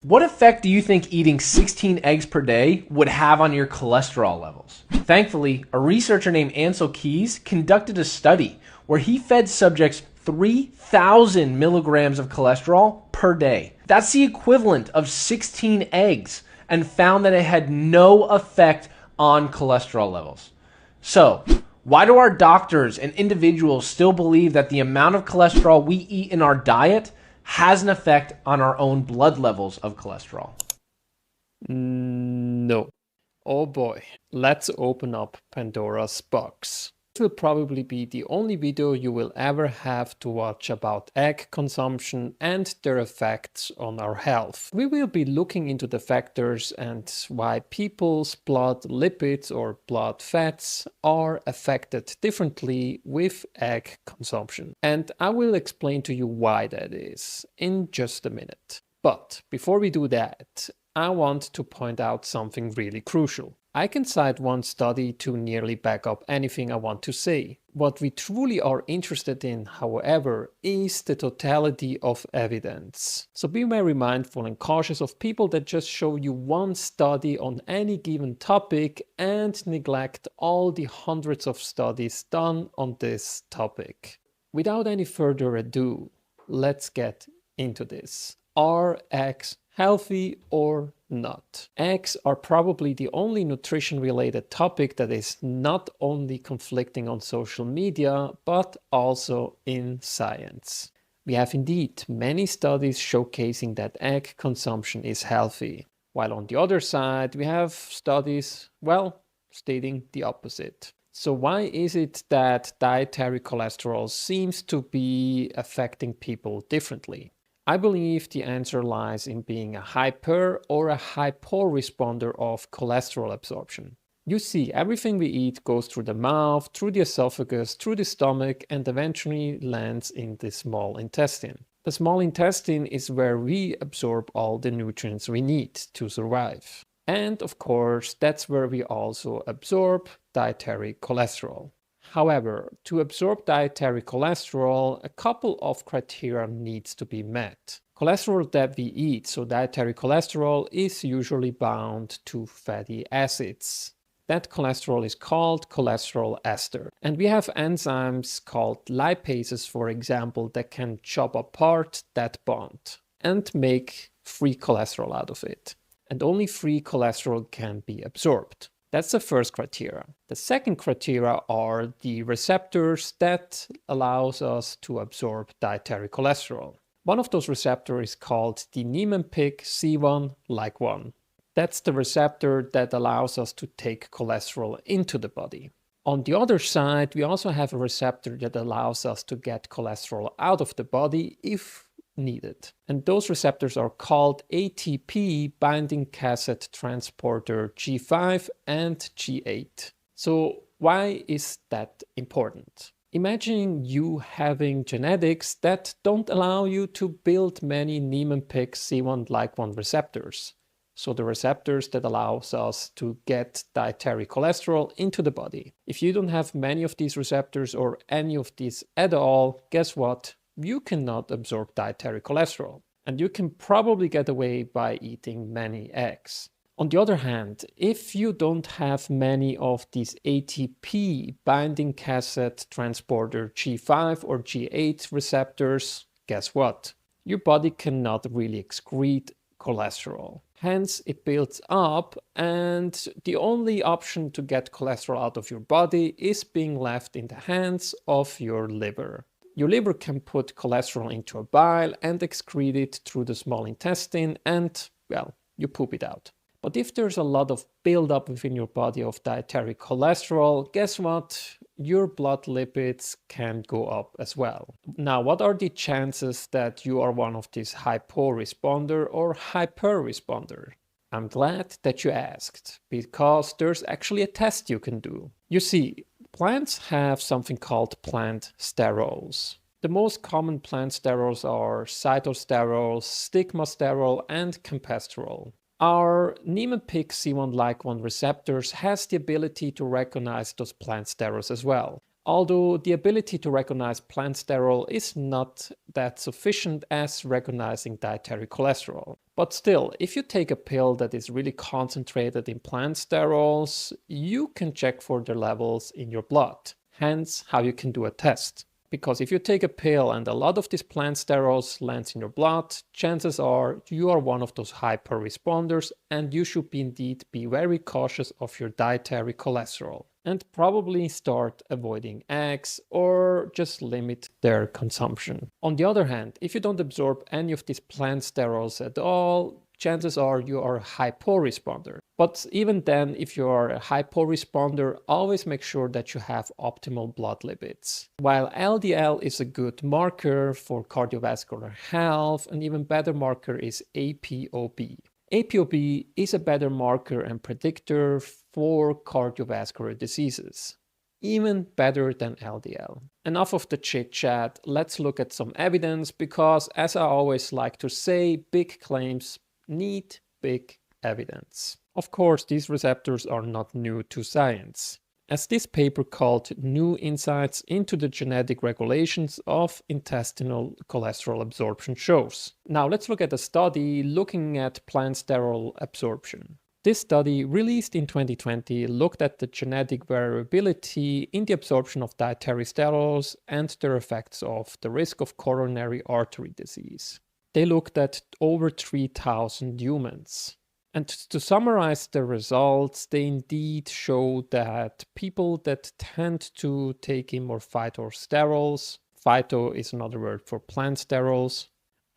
What effect do you think eating 16 eggs per day would have on your cholesterol levels? Thankfully, a researcher named Ansel Keys conducted a study where he fed subjects 3,000 milligrams of cholesterol per day. That's the equivalent of 16 eggs, and found that it had no effect on cholesterol levels. So, why do our doctors and individuals still believe that the amount of cholesterol we eat in our diet has an effect on our own blood levels of cholesterol? No. Oh boy, let's open up Pandora's box. This will probably be the only video you will ever have to watch about egg consumption and their effects on our health. We will be looking into the factors and why people's blood lipids or blood fats are affected differently with egg consumption. And I will explain to you why that is in just a minute. But before we do that, I want to point out something really crucial. I can cite one study to nearly back up anything I want to say. What we truly are interested in, however, is the totality of evidence. So be very mindful and cautious of people that just show you one study on any given topic and neglect all the hundreds of studies done on this topic. Without any further ado, let's get into this. Are eggs healthy or not? Eggs are probably the only nutrition-related topic that is not only conflicting on social media, but also in science. We have indeed many studies showcasing that egg consumption is healthy, while on the other side we have studies, well, stating the opposite. So why is it that dietary cholesterol seems to be affecting people differently? I believe the answer lies in being a hyper or a hypo responder of cholesterol absorption. You see, everything we eat goes through the mouth, through the esophagus, through the stomach, and eventually lands in the small intestine. The small intestine is where we absorb all the nutrients we need to survive. And of course, that's where we also absorb dietary cholesterol. However, to absorb dietary cholesterol, a couple of criteria needs to be met. Cholesterol that we eat, so dietary cholesterol, is usually bound to fatty acids. That cholesterol is called cholesterol ester. And we have enzymes called lipases, for example, that can chop apart that bond and make free cholesterol out of it. And only free cholesterol can be absorbed. That's the first criteria. The second criteria are the receptors that allows us to absorb dietary cholesterol. One of those receptors is called the Niemann-Pick C1-like-1. That's the receptor that allows us to take cholesterol into the body. On the other side, we also have a receptor that allows us to get cholesterol out of the body if needed. And those receptors are called ATP binding cassette transporter G5 and G8. So why is that important? Imagine you having genetics that don't allow you to build many Niemann-Pick C1-like-1 receptors. So the receptors that allows us to get dietary cholesterol into the body. If you don't have many of these receptors or any of these at all, guess what? You cannot absorb dietary cholesterol, and you can probably get away by eating many eggs. On the other hand, if you don't have many of these ATP binding cassette transporter G5 or G8 receptors, guess what? Your body cannot really excrete cholesterol. Hence, it builds up, and the only option to get cholesterol out of your body is being left in the hands of your liver. Your liver can put cholesterol into a bile and excrete it through the small intestine and, well, you poop it out. But if there's a lot of buildup within your body of dietary cholesterol, guess what? Your blood lipids can go up as well. Now, what are the chances that you are one of these hypo responder or hyper responder? I'm glad that you asked, because there's actually a test you can do. You see, plants have something called plant sterols. The most common plant sterols are cytosterol, stigmasterol, and campestorol. Our Niemann-Pick C1-like-1 receptors has the ability to recognize those plant sterols as well. Although the ability to recognize plant sterol is not that sufficient as recognizing dietary cholesterol. But still, if you take a pill that is really concentrated in plant sterols, you can check for their levels in your blood. Hence, how you can do a test. Because if you take a pill and a lot of these plant sterols lands in your blood, chances are you are one of those hyper responders and you should indeed be very cautious of your dietary cholesterol and probably start avoiding eggs or just limit their consumption. On the other hand, if you don't absorb any of these plant sterols at all, chances are you are a hyporesponder. But even then, if you are a hyporesponder, always make sure that you have optimal blood lipids. While LDL is a good marker for cardiovascular health, an even better marker is ApoB. ApoB is a better marker and predictor for cardiovascular diseases, even better than LDL. Enough of the chit chat, let's look at some evidence because, as I always like to say, big claims need big evidence. Of course, these receptors are not new to science, as this paper called New Insights into the Genetic Regulations of Intestinal Cholesterol Absorption shows. Now let's look at a study looking at plant sterol absorption. This study, released in 2020, looked at the genetic variability in the absorption of dietary sterols and their effects of the risk of coronary artery disease. They looked at over 3,000 humans. And to summarize the results, they indeed show that people that tend to take in more phytosterols, phyto is another word for plant sterols,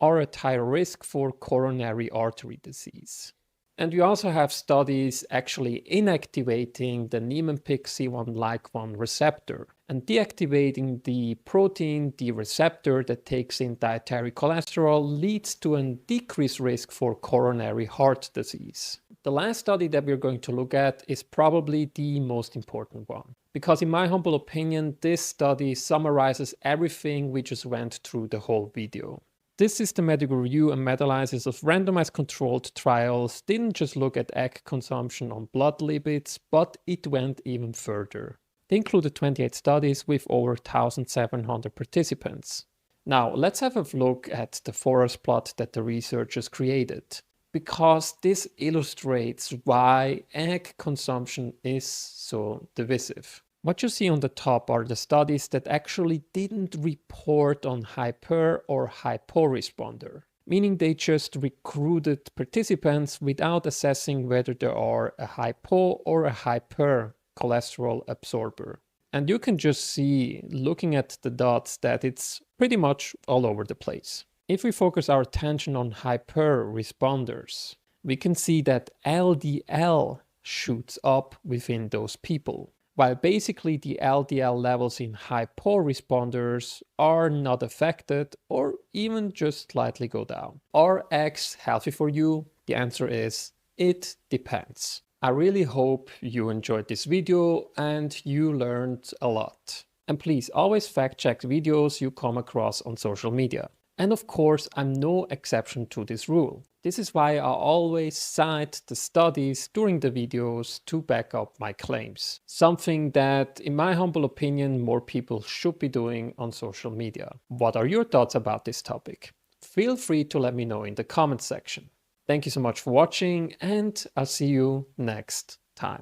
are at higher risk for coronary artery disease. And we also have studies actually inactivating the Niemann-Pick C1-like-1 receptor and deactivating the protein, the receptor that takes in dietary cholesterol, leads to a decreased risk for coronary heart disease. The last study that we're going to look at is probably the most important one, because in my humble opinion, this study summarizes everything we just went through the whole video. This systematic review and meta-analysis of randomized controlled trials didn't just look at egg consumption on blood lipids, but it went even further. They included 28 studies with over 1,700 participants. Now, let's have a look at the forest plot that the researchers created, because this illustrates why egg consumption is so divisive. What you see on the top are the studies that actually didn't report on hyper or hyporesponder, meaning they just recruited participants without assessing whether they are a hypo or a hyper cholesterol absorber. And you can just see, looking at the dots, that it's pretty much all over the place. If we focus our attention on hyper responders, we can see that LDL shoots up within those people, while basically the LDL levels in hyporesponders are not affected or even just slightly go down. Are eggs healthy for you? The answer is, it depends. I really hope you enjoyed this video and you learned a lot. And please always fact check videos you come across on social media. And of course, I'm no exception to this rule. This is why I always cite the studies during the videos to back up my claims. Something that, in my humble opinion, more people should be doing on social media. What are your thoughts about this topic? Feel free to let me know in the comment section. Thank you so much for watching, and I'll see you next time.